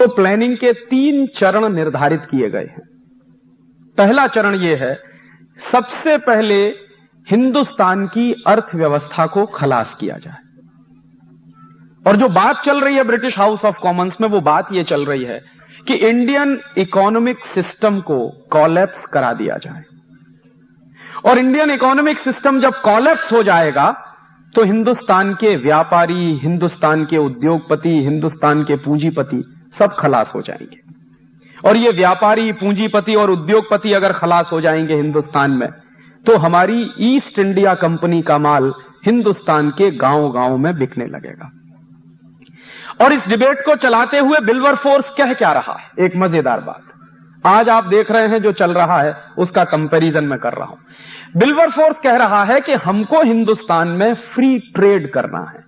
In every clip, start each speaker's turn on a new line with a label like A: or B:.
A: तो प्लानिंग के 3 चरण निर्धारित किए गए हैं। पहला चरण यह है, सबसे पहले हिंदुस्तान की अर्थव्यवस्था को खलास किया जाए। और जो बात चल रही है ब्रिटिश हाउस ऑफ कॉमन्स में, वो बात यह चल रही है कि इंडियन इकोनॉमिक सिस्टम को कॉलेप्स करा दिया जाए। और इंडियन इकोनॉमिक सिस्टम जब कॉलेप्स हो जाएगा तो हिंदुस्तान के व्यापारी, हिंदुस्तान के उद्योगपति, हिंदुस्तान के पूंजीपति सब खलास हो जाएंगे। और ये व्यापारी, पूंजीपति और उद्योगपति अगर खलास हो जाएंगे हिंदुस्तान में, तो हमारी ईस्ट इंडिया कंपनी का माल हिंदुस्तान के गांव-गांव में बिकने लगेगा। और इस डिबेट को चलाते हुए विल्बरफोर्स कह क्या रहा है, एक मजेदार बात आज आप देख रहे हैं जो चल रहा है उसका कंपैरिजन मैं कर रहा हूं। विल्बरफोर्स कह रहा है कि हमको हिंदुस्तान में फ्री ट्रेड करना है।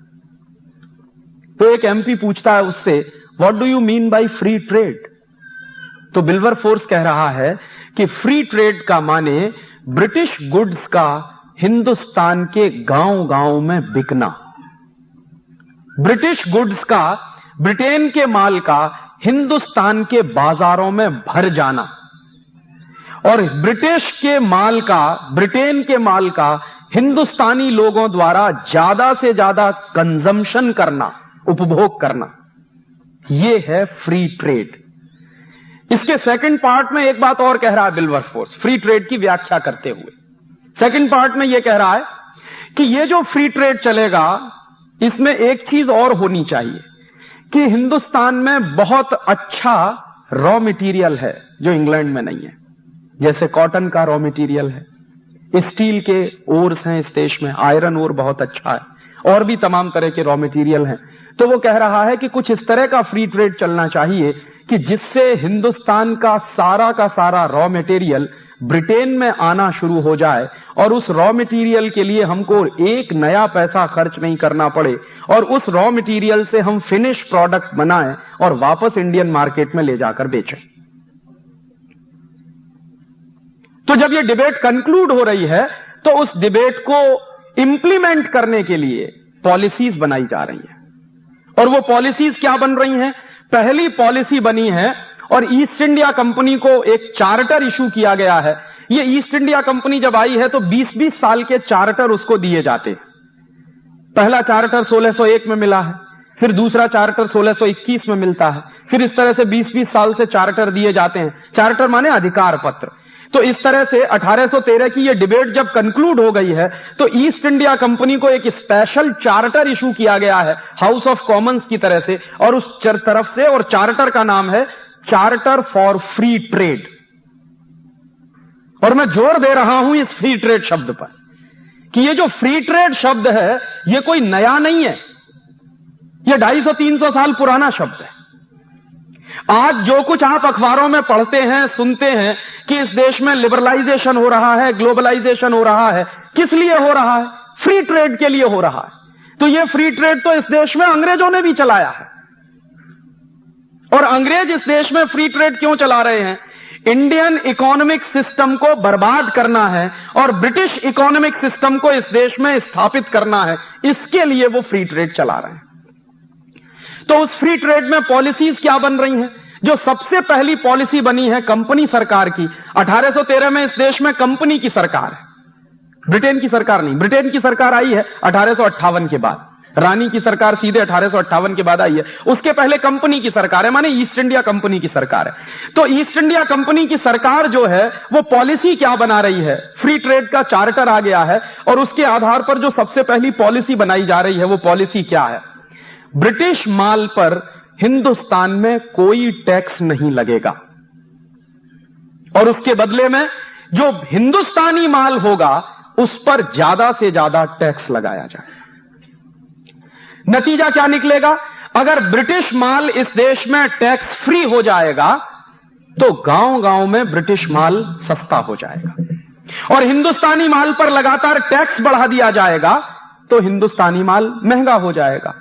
A: तो एक एमपी पूछता है उससे, what do you mean by free trade? तो विल्बरफोर्स कह रहा है कि फ्री ट्रेड का माने ब्रिटिश गुड्स का हिंदुस्तान के गांव-गांव में बिकना, ब्रिटिश गुड्स का, ब्रिटेन के माल का हिंदुस्तान के बाजारों में भर जाना, और ब्रिटिश के माल का, ब्रिटेन के माल का हिंदुस्तानी लोगों द्वारा ज्यादा से ज्यादा कंजम्पशन करना, उपभोग करना, यह है फ्री ट्रेड। इसके सेकंड पार्ट में एक बात और कह रहा है विल्बरफोर्स, फ्री ट्रेड की व्याख्या करते हुए। सेकंड पार्ट में यह कह रहा है कि यह जो फ्री ट्रेड चलेगा, इसमें एक चीज और होनी चाहिए कि हिंदुस्तान में बहुत अच्छा रॉ मटेरियल है जो इंग्लैंड में नहीं है। जैसे कॉटन का रॉ मटेरियल है, स्टील के ओर्स हैं इस देश में, आयरन ओर बहुत अच्छा है, और भी तमाम तरह के रॉ मटेरियल हैं। तो वो कह रहा है कि कुछ इस तरह का फ्री ट्रेड चलना चाहिए कि जिससे हिंदुस्तान का सारा रॉ मटेरियल ब्रिटेन में आना शुरू हो जाए, और उस रॉ मटेरियल के लिए हमको एक नया पैसा खर्च नहीं करना पड़े, और उस रॉ मटेरियल से हम फिनिश प्रोडक्ट बनाएं और वापस इंडियन मार्केट में ले जाकर बेचें। तो जब ये डिबेट कंक्लूड हो रही है तो उस डिबेट को इंप्लीमेंट करने के लिए पॉलिसीज बनाई जा रही हैं। और वो पॉलिसीज क्या बन रही हैं? पहली पॉलिसी बनी है, और ईस्ट इंडिया कंपनी को एक चार्टर इशू किया गया है। ये ईस्ट इंडिया कंपनी जब आई है तो 20-20 साल के चार्टर उसको दिए जाते हैं। पहला चार्टर 1601 में मिला है, फिर दूसरा चार्टर 1621 में मिलता है, फिर इस तरह से 20-20 साल से चार्टर दिए जाते हैं। चार्टर माने अधिकार पत्र। तो इस तरह से 1813 की ये डिबेट जब कंक्लूड हो गई है तो ईस्ट इंडिया कंपनी को एक स्पेशल चार्टर इशू किया गया है हाउस ऑफ कॉमन्स की तरह से, और उस तरफ से, और चार्टर का नाम है चार्टर फॉर फ्री ट्रेड। और मैं जोर दे रहा हूं इस फ्री ट्रेड शब्द पर कि ये जो फ्री ट्रेड शब्द है ये कोई नया नहीं है, ये 250-300 साल पुराना शब्द है। आज जो कुछ आप अखबारों में पढ़ते हैं, सुनते हैं कि इस देश में लिबरलाइजेशन हो रहा है, ग्लोबलाइजेशन हो रहा है, किस लिए हो रहा है? फ्री ट्रेड के लिए हो रहा है। तो ये फ्री ट्रेड तो इस देश में अंग्रेजों ने भी चलाया है। और अंग्रेज इस देश में फ्री ट्रेड क्यों चला रहे हैं? इंडियन इकोनॉमिक सिस्टम को बर्बाद करना है और ब्रिटिश इकोनॉमिक सिस्टम को इस देश में स्थापित करना है, इसके लिए वो फ्री ट्रेड चला रहे हैं। तो उस फ्री ट्रेड में पॉलिसीज क्या बन रही हैं? जो सबसे पहली पॉलिसी बनी है कंपनी सरकार की, 1813 में इस देश में कंपनी की सरकार है, ब्रिटेन की सरकार नहीं। ब्रिटेन की सरकार आई है 1858 के बाद, रानी की सरकार सीधे 1858 के बाद आई है। उसके पहले कंपनी की सरकार है, माने ईस्ट इंडिया कंपनी की सरकार है। तो ईस्ट इंडिया कंपनी की सरकार जो है वो पॉलिसी क्या बना रही है? फ्री ट्रेड का चार्टर आ गया है, और उसके आधार पर जो सबसे पहली पॉलिसी बनाई जा रही है वो पॉलिसी क्या है? ब्रिटिश माल पर हिंदुस्तान में कोई टैक्स नहीं लगेगा, और उसके बदले में जो हिंदुस्तानी माल होगा उस पर ज्यादा से ज्यादा टैक्स लगाया जाए। नतीजा क्या निकलेगा? अगर ब्रिटिश माल इस देश में टैक्स फ्री हो जाएगा तो गांव-गांव में ब्रिटिश माल सस्ता हो जाएगा, और हिंदुस्तानी माल पर लगातार टैक्स बढ़ा दिया जाएगा तो हिंदुस्तानी माल महंगा हो जाएगा।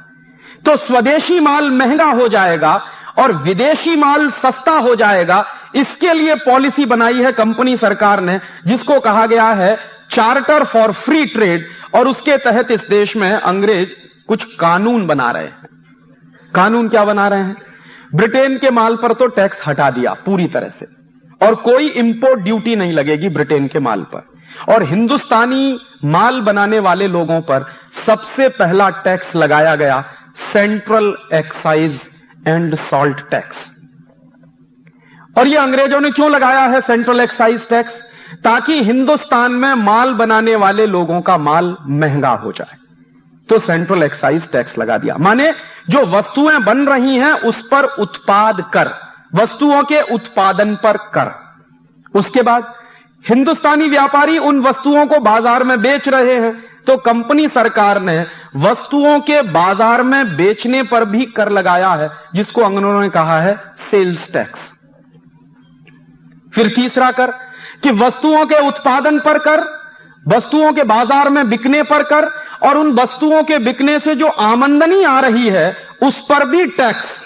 A: तो स्वदेशी माल महंगा हो जाएगा और विदेशी माल सस्ता हो जाएगा। इसके लिए पॉलिसी बनाई है कंपनी सरकार ने, जिसको कहा गया है चार्टर फॉर फ्री ट्रेड, और उसके तहत इस देश में अंग्रेज कुछ कानून बना रहे हैं। कानून क्या बना रहे हैं? ब्रिटेन के माल पर तो टैक्स हटा दिया पूरी तरह से, और कोई इंपोर्ट ड्यूटी नहीं लगेगी ब्रिटेन के माल पर। और हिंदुस्तानी माल बनाने वाले लोगों पर सबसे पहला टैक्स लगाया गया central excise and salt tax. और यह अंग्रेजों ने क्यों लगाया है सेंट्रल एक्साइज टैक्स? ताकि हिंदुस्तान में माल बनाने वाले लोगों का माल महंगा हो जाए, तो सेंट्रल एक्साइज टैक्स लगा दिया। माने जो वस्तुएं बन रही हैं उस पर उत्पाद कर, वस्तुओं के उत्पादन पर कर। उसके बाद हिंदुस्तानी व्यापारी उन वस्तुओं को बाजार में बेच रहे हैं, तो कंपनी सरकार ने वस्तुओं के बाजार में बेचने पर भी कर लगाया है, जिसको अंग्रेजों ने कहा है सेल्स टैक्स। फिर तीसरा कर कि वस्तुओं के उत्पादन पर कर, वस्तुओं के बाजार में बिकने पर कर, और उन वस्तुओं के बिकने से जो आमदनी आ रही है उस पर भी टैक्स,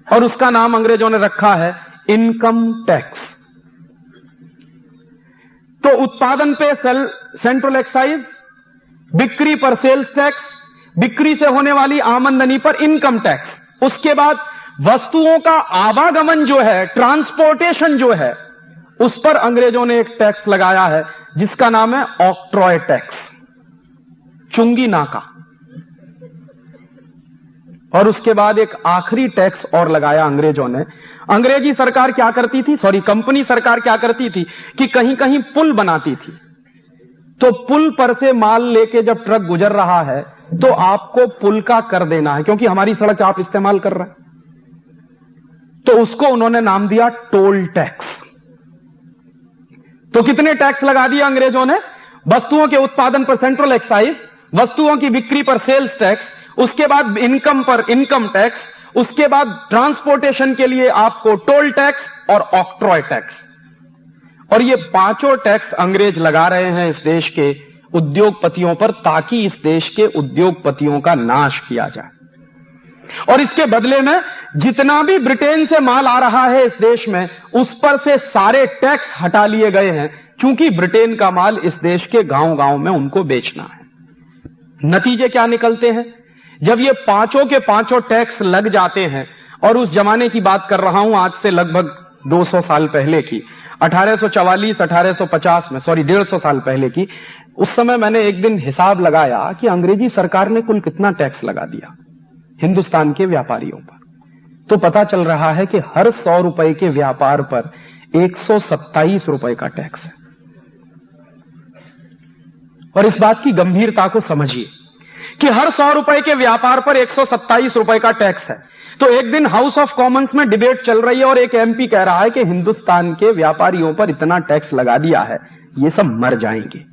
A: और उसका नाम अंग्रेजों ने रखा है इनकम टैक्स। तो उत्पादन पे सेंट्रल एक्साइज, बिक्री पर सेल्स टैक्स, बिक्री से होने वाली आमदनी पर इनकम टैक्स। उसके बाद वस्तुओं का आवागमन जो है, ट्रांसपोर्टेशन जो है, उस पर अंग्रेजों ने एक टैक्स लगाया है जिसका नाम है ऑक्ट्रॉय टैक्स, चुंगी नाका। और उसके बाद एक आखिरी टैक्स और लगाया अंग्रेजों ने। अंग्रेजी सरकार क्या करती थी, कंपनी सरकार क्या करती थी कि कहीं कहीं पुल बनाती थी, तो पुल पर से माल लेके जब ट्रक गुजर रहा है तो आपको पुल का कर देना है, क्योंकि हमारी सड़क आप इस्तेमाल कर रहे हैं। तो उसको उन्होंने नाम दिया टोल टैक्स। तो कितने टैक्स लगा दिए अंग्रेजों ने? वस्तुओं के उत्पादन पर सेंट्रल एक्साइज, वस्तुओं की बिक्री पर सेल्स टैक्स, उसके बाद इनकम पर इनकम टैक्स, उसके बाद ट्रांसपोर्टेशन के लिए आपको टोल टैक्स और ऑक्ट्रॉय टैक्स। और ये पांचों टैक्स अंग्रेज लगा रहे हैं इस देश के उद्योगपतियों पर, ताकि इस देश के उद्योगपतियों का नाश किया जाए। और इसके बदले में जितना भी ब्रिटेन से माल आ रहा है इस देश में, उस पर से सारे टैक्स हटा लिए गए हैं, क्योंकि ब्रिटेन का माल इस देश के गांव गांव में उनको बेचना है। नतीजे क्या निकलते हैं? जब ये पांचों के पांचों टैक्स लग जाते हैं, और उस जमाने की बात कर रहा हूं, आज से लगभग 200 साल पहले की, 1840-1850 में, 150 साल पहले की। उस समय मैंने एक दिन हिसाब लगाया कि अंग्रेजी सरकार ने कुल कितना टैक्स लगा दिया हिंदुस्तान के व्यापारियों पर। तो पता चल रहा है कि हर 100 रुपए के व्यापार पर 127 रुपए का टैक्स है। और इस बात की गंभीरता को समझिए कि हर 100 रुपए के व्यापार पर 127 रुपए का टैक्स है। तो एक दिन हाउस ऑफ कॉमन्स में डिबेट चल रही है और एक एमपी कह रहा है कि हिंदुस्तान के व्यापारियों पर इतना टैक्स लगा दिया है, ये सब मर जाएंगे।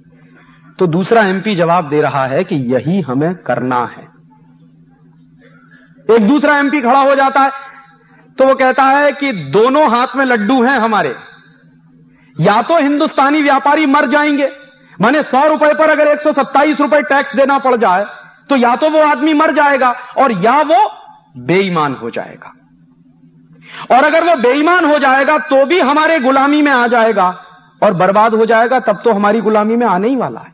A: तो दूसरा एमपी जवाब दे रहा है कि यही हमें करना है। एक दूसरा एमपी खड़ा हो जाता है, तो वो कहता है कि दोनों हाथ में लड्डू हैं हमारे, या तो हिंदुस्तानी व्यापारी मर जाएंगे, माने 100 रुपए पर अगर 127 रुपए टैक्स देना पड़ जाए तो या तो वो आदमी मर जाएगा और या वो बेईमान हो जाएगा। और अगर वो बेईमान हो जाएगा तो भी हमारे गुलामी में आ जाएगा, और बर्बाद हो जाएगा तब तो हमारी गुलामी में आने ही वाला है।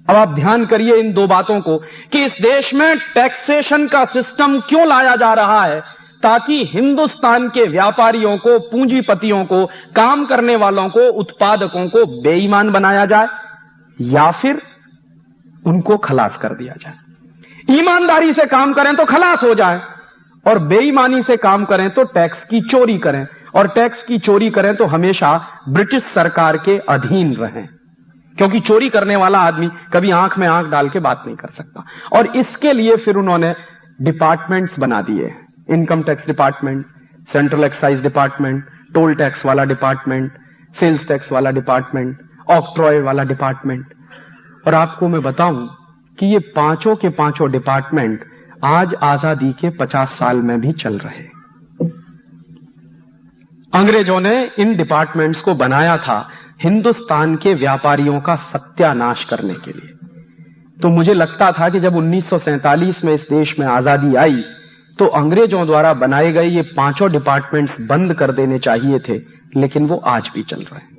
A: अब आप ध्यान करिए इन दो बातों को कि इस देश में टैक्सेशन का सिस्टम क्यों लाया जा रहा है, ताकि हिंदुस्तान के व्यापारियों को, पूंजीपतियों को, काम करने वालों को, उत्पादकों को बेईमान बनाया जाए या फिर उनको खलास कर दिया जाए। ईमानदारी से काम करें तो खलास हो जाए, और बेईमानी से काम करें तो टैक्स की चोरी करें, और टैक्स की चोरी करें तो हमेशा ब्रिटिश सरकार के अधीन रहें, क्योंकि चोरी करने वाला आदमी कभी आंख में आंख डाल के बात नहीं कर सकता। और इसके लिए फिर उन्होंने डिपार्टमेंट्स बना दिए, income tax department, central excise department, toll tax वाला डिपार्टमेंट, सेल्स टैक्स वाला डिपार्टमेंट, ऑक्ट्रॉय वाला डिपार्टमेंट। और आपको मैं बताऊं कि ये पांचों के पांचों डिपार्टमेंट आज आजादी के 50 साल में भी चल रहे। अंग्रेजों ने इन डिपार्टमेंट्स को बनाया था हिंदुस्तान के व्यापारियों का सत्यानाश करने के लिए। तो मुझे लगता था कि जब 1947 में इस देश में आजादी आई तो अंग्रेजों द्वारा बनाए गए ये पांचों डिपार्टमेंट्स बंद कर देने चाहिए थे, लेकिन वो आज भी चल रहे हैं।